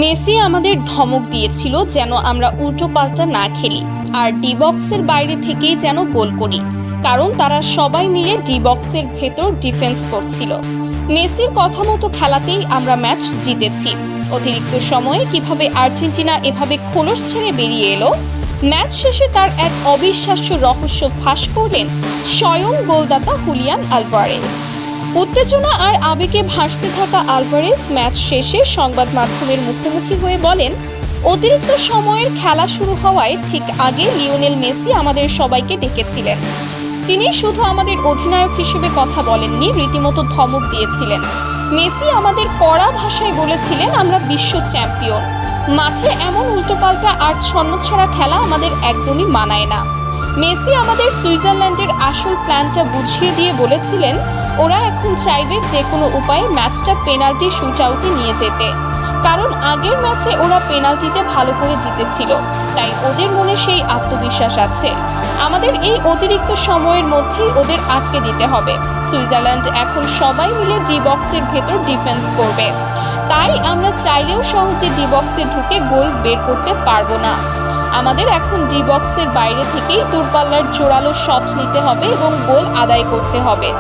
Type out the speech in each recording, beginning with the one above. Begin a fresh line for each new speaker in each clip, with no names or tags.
Messi আমাদের ধমক দিয়েছিল যেন আমরা উল্টো পাল্টা না খেলি আর ডি বক্সের বাইরে থেকেই যেন গোল করি, কারণ তারা সবাই মিলে ডি বক্সের ভেতর ডিফেন্স করছিল। মেসির কথা মতো খেলাতেই আমরা ম্যাচ জিতেছি। অতিরিক্ত সময়ে কিভাবে আর্জেন্টিনা এভাবে খোলস ছেড়ে বেরিয়ে এলো, ম্যাচ শেষে তার এক অবিশ্বাস্য রহস্য ফাঁস করলেন স্বয়ং গোলদাতা হুলিয়ান আলভারেজ। উত্তেজনা আর আবেগে ভাসতে থাকা আলভারেজ ম্যাচ শেষে সংবাদ মাধ্যমের মুখোমুখি হয়ে বলেন, অতিরিক্ত সময়ের খেলা শুরু হওয়ায় ঠিক আগে লিওনেল মেসি আমাদের সবাইকে ডেকেছিলেন। তিনি শুধু আমাদের অধিনায়ক হিসেবে কথা বলেননি, রীতিমতো ধমক দিয়েছিলেন। মেসি আমাদের কড়া ভাষায় বলেছিলেন আমরা বিশ্ব চ্যাম্পিয়ন, মাঠে এমন উল্টোপাল্টা আর ছন্নছাড়া খেলা আমাদের একদমই মানায় না। মেসি আমাদের সুইজারল্যান্ডের আসল প্ল্যানটা বুঝিয়ে দিয়ে বলেছিলেন ওরা এখন চাইবে যে কোনো উপায়ে ম্যাচটা পেনাল্টি শুট আউটে নিয়ে যেতে, কারণ আগের ম্যাচে ওরা পেনাল্টিতে ভালো করে জিতেছিল, তাই ওদের মনে সেই আত্মবিশ্বাস আছে। আমাদের এই অতিরিক্ত সময়ের মধ্যেই ওদের আটকে দিতে হবে। সুইজারল্যান্ড এখন সবাই মিলে ডি বক্সের ভেতর ডিফেন্স করবে, তাই আমরা চাইলেও সহজে ডি বক্সে ঢুকে গোল বের করতে পারবো না। আমাদের এখন ডি বক্সের বাইরে থেকেই দূরপাল্লার জোরালো শট নিতে হবে এবং গোল আদায় করতে হবে।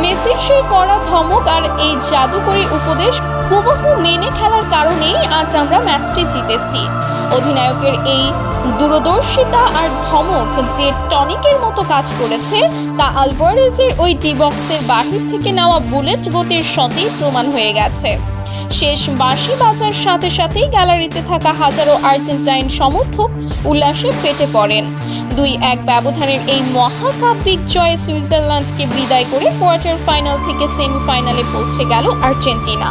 মেসির সেই কড়া ধমক আর এই জাদুকরী উপদেশ হুবহু মেনে খেলার কারণেই আজ আমরা ম্যাচটি জিতেছি। অধিনায়কের এই দূরদর্শিতা আর ধমক যে টনিকের মতো কাজ করেছে তা আলভারেজের ওই ডি বক্সের বাহির থেকে নেওয়া বুলেট গতির শটেই প্রমাণ হয়ে গেছে। শেষ বাঁশি বাজার সাথে সাথেই গ্যালারিতে থাকা হাজারো আর্জেন্টাইন সমর্থক উল্লাসে ফেটে পড়েন। 2-1 ব্যবধানের এই মহাকাব্যিক জয়ে সুইজারল্যান্ডকে বিদায় করে কোয়ার্টার ফাইনাল থেকে সেমিফাইনালে পৌঁছে গেল আর্জেন্টিনা।